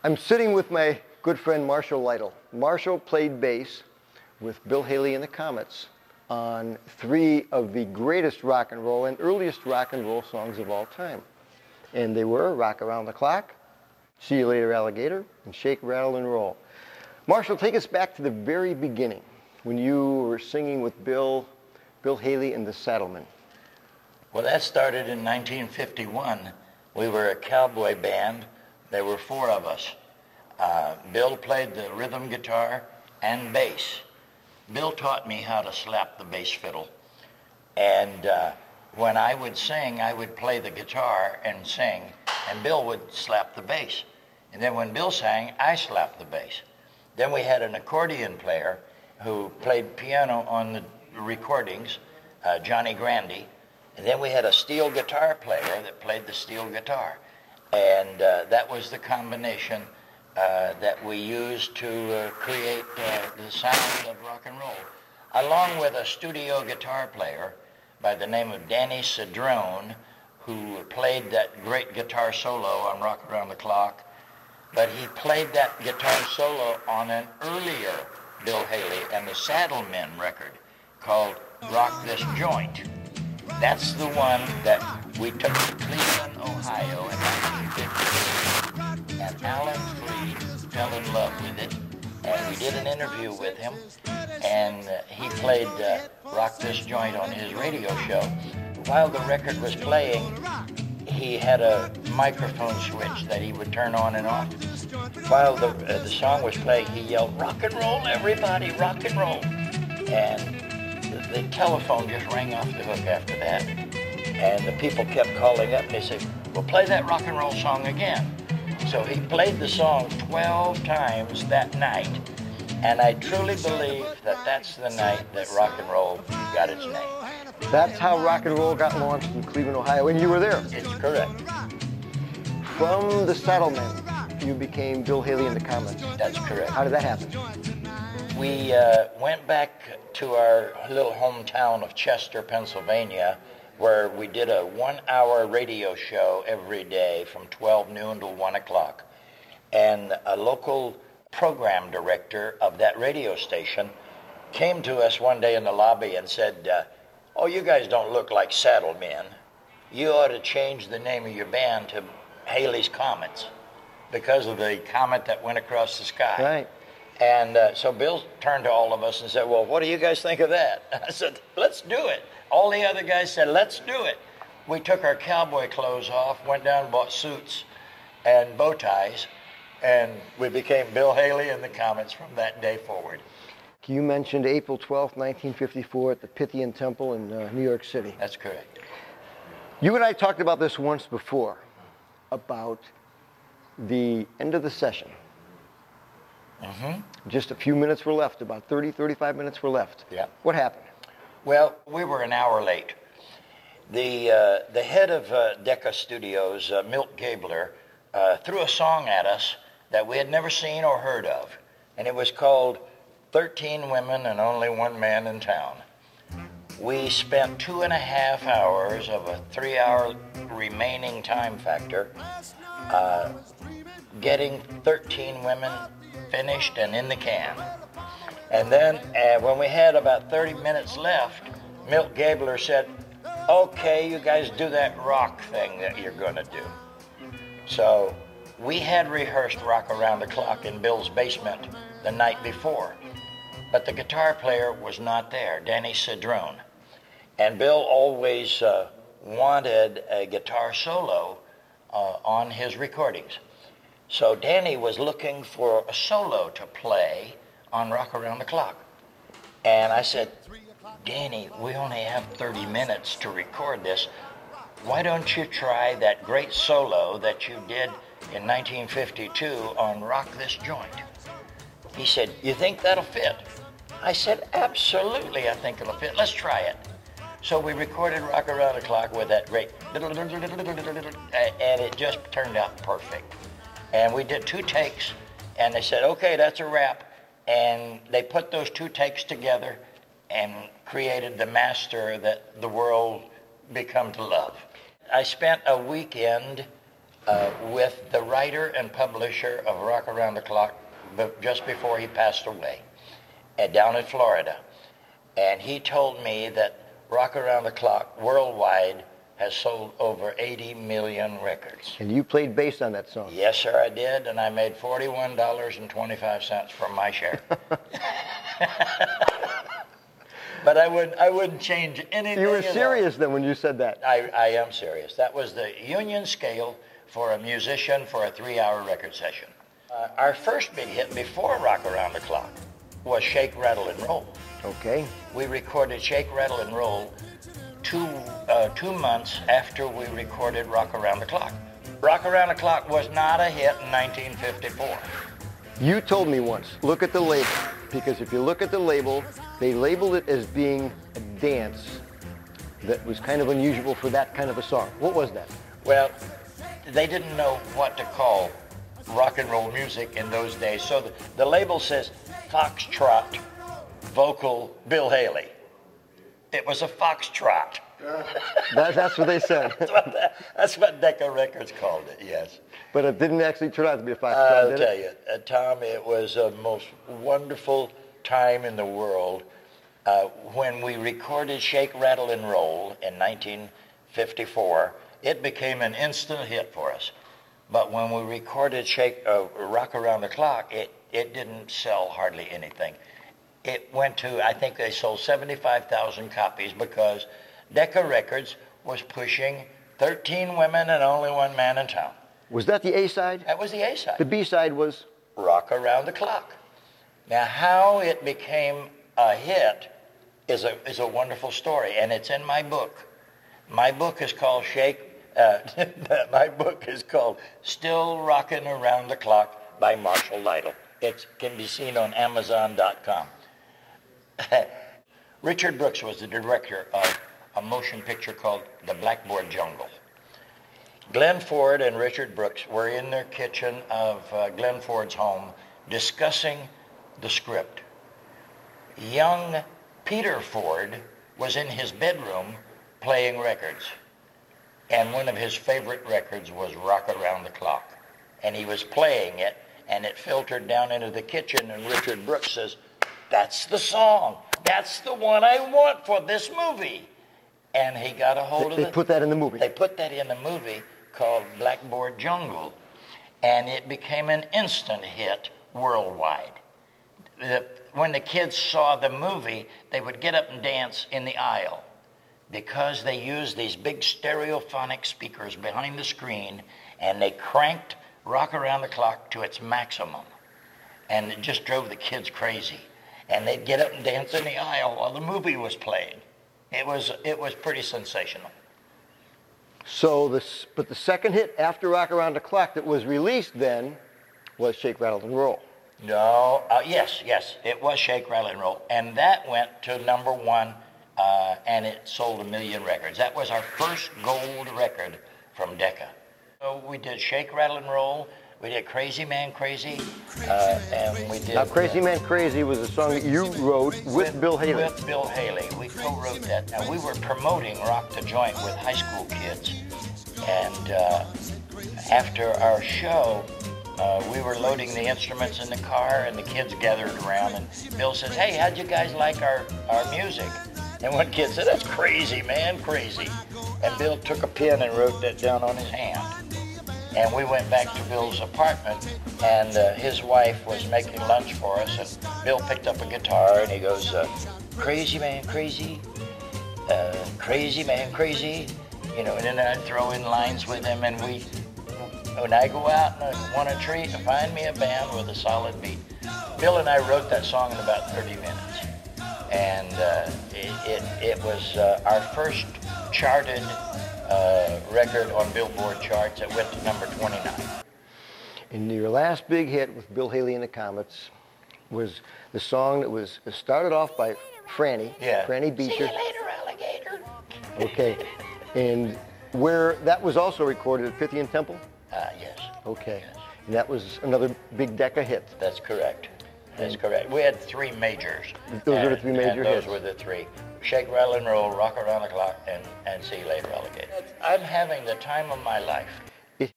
I'm sitting with my good friend Marshall Lytle. Marshall played bass with Bill Haley and the Comets on 3 of the greatest rock and roll and earliest rock and roll songs of all time. And they were Rock Around the Clock, See You Later Alligator, and Shake, Rattle, and Roll. Marshall, take us back to the very beginning when you were singing with Bill Haley and the Saddlemen. Well, that started in 1951. We were a cowboy band. There were 4 of us. Bill played the rhythm guitar and bass. Bill taught me how to slap the bass fiddle. And when I would sing, I would play the guitar and sing, and Bill would slap the bass. And then when Bill sang, I slapped the bass. Then we had an accordion player who played piano on the recordings, Johnny Grandy. And then we had a steel guitar player that played the steel guitar. And that was the combination that we used to create the sound of rock and roll, along with a studio guitar player by the name of Danny Cedrone, who played that great guitar solo on Rock Around the Clock. But he played that guitar solo on an earlier Bill Haley and the Saddlemen record called Rock This Joint. That's the one that we took to Cleveland, Ohio in 1950. And Alan Freed fell in love with it. And we did an interview with him. And he played Rock This Joint on his radio show. While the record was playing, he had a microphone switch that he would turn on and off. While the song was playing, he yelled, "Rock and roll, everybody, rock and roll." And the telephone just rang off the hook after that. And the people kept calling up and they said, "Well, play that rock and roll song again." So he played the song 12 times that night. And I truly believe that that's the night that rock and roll got its name. That's how rock and roll got launched in Cleveland, Ohio, and you were there. It's correct. From the Saddlemen, you became Bill Haley and the Comets. That's correct. How did that happen? We went back to our little hometown of Chester, Pennsylvania, where we did a 1-hour radio show every day from 12 noon till 1 o'clock. And a local program director of that radio station came to us one day in the lobby and said, "Oh, you guys don't look like Saddlemen. You ought to change the name of your band to Haley's Comets because of the comet that went across the sky." Right. And so Bill turned to all of us and said, "Well, what do you guys think of that?" I said, "Let's do it." All the other guys said, "Let's do it." We took our cowboy clothes off, went down and bought suits and bow ties, and we became Bill Haley and the Comets from that day forward. You mentioned April 12th, 1954 at the Pythian Temple in New York City. That's correct. You and I talked about this once before, about the end of the session. Mm-hmm. Just a few minutes were left, about 30, 35 minutes were left. Yeah. What happened? Well, we were an hour late. The head of Decca Studios, Milt Gabler, threw a song at us that we had never seen or heard of, and it was called 13 Women and Only One Man in Town. We spent 2.5 hours of a 3-hour remaining time factor getting 13 women finished and in the can. And then when we had about 30 minutes left, Milt Gabler said, "Okay, you guys do that rock thing that you're going to do." So we had rehearsed Rock Around the Clock in Bill's basement the night before, but the guitar player was not there, Danny Cedrone. And Bill always wanted a guitar solo on his recordings. So Danny was looking for a solo to play on Rock Around the Clock. And I said, "Danny, we only have 30 minutes to record this. Why don't you try that great solo that you did in 1952 on Rock This Joint?" He said, "You think that'll fit?" I said, "Absolutely, I think it'll fit. Let's try it." So we recorded Rock Around the Clock with that great, and it just turned out perfect. And we did 2 takes, and they said, "Okay, that's a wrap." And they put those 2 takes together and created the master that the world become to love. I spent a weekend with the writer and publisher of Rock Around the Clock just before he passed away down in Florida. And he told me that Rock Around the Clock worldwide has sold over 80 million records. And you played bass on that song? Yes, sir, I did, and I made $41.25 from my share. But I wouldn't change anything. You were serious then when you said that? I am serious. That was the union scale for a musician for a 3-hour record session. Our first big hit before Rock Around the Clock was Shake, Rattle, and Roll. Okay. We recorded Shake, Rattle, and Roll 2 months after we recorded Rock Around the Clock. Rock Around the Clock was not a hit in 1954. You told me once, look at the label, because if you look at the label, they labeled it as being a dance that was kind of unusual for that kind of a song. What was that? Well, they didn't know what to call rock and roll music in those days, so the label says Foxtrot, vocal Bill Haley. It was a foxtrot. That's what they said. That's what Decca Records called it, yes. But it didn't actually turn out to be a foxtrot, I'll did tell it? you, Tom, it was the most wonderful time in the world when we recorded Shake, Rattle, and Roll in 1954. It became an instant hit for us. But when we recorded Rock Around the Clock, it didn't sell hardly anything. It went to, I think they sold 75,000 copies because Decca Records was pushing 13 women and only one man in town. Was that the A-side? That was the A-side. The B-side was? Rock Around the Clock. Now, how it became a hit is a wonderful story, and it's in my book. My book is called my book is called Still Rockin' Around the Clock by Marshall Lytle. It can be seen on Amazon.com. Richard Brooks was the director of a motion picture called The Blackboard Jungle. Glenn Ford and Richard Brooks were in their kitchen of Glenn Ford's home discussing the script. Young Peter Ford was in his bedroom playing records. And one of his favorite records was Rock Around the Clock. And he was playing it, and it filtered down into the kitchen, and Richard Brooks says, "That's the song. That's the one I want for this movie." And he got a hold of it. They put that in the movie? They put that in the movie called Blackboard Jungle, and it became an instant hit worldwide. When the kids saw the movie, they would get up and dance in the aisle because they used these big stereophonic speakers behind the screen, and they cranked Rock Around the Clock to its maximum. And it just drove the kids crazy. And they'd get up and dance in the aisle while the movie was playing. It was pretty sensational. But the second hit after Rock Around the Clock that was released then was Shake, Rattle, and Roll. No, yes, it was Shake, Rattle, and Roll. And that went to number 1, and it sold 1 million records. That was our first gold record from Decca. So we did Shake, Rattle, and Roll. We did Crazy Man Crazy, and we did... Now, Crazy Man Crazy was a song that you wrote with Bill Haley. With Bill Haley. We co-wrote that. Now, we were promoting Rock the Joint with high school kids. And after our show, we were loading the instruments in the car, and the kids gathered around, and Bill says, "Hey, how'd you guys like our music?" And one kid said, "That's crazy, man, crazy." And Bill took a pen and wrote that down on his hand. And we went back to Bill's apartment, and his wife was making lunch for us, and Bill picked up a guitar, and he goes, "Crazy man, crazy, crazy man, crazy," you know, and then I'd throw in lines with him, and when I go out and I want a treat, find me a band with a solid beat. Bill and I wrote that song in about 30 minutes, and it was our first charted record on Billboard charts. It went to number 29. And your last big hit with Bill Haley and the Comets was the song that was started off by Franny. Yeah. Franny Beecher. See you later, alligator. Okay. And where that was also recorded at 50 and Temple? Yes. Okay. Yes. And that was another big Decca hit. That's correct. That's correct. We had 3 majors. Those were the 3 major hits. Those were the 3. Shake, Rattle, and Roll, Rock Around the Clock, and See You Later, Alligator. I'm having the time of my life.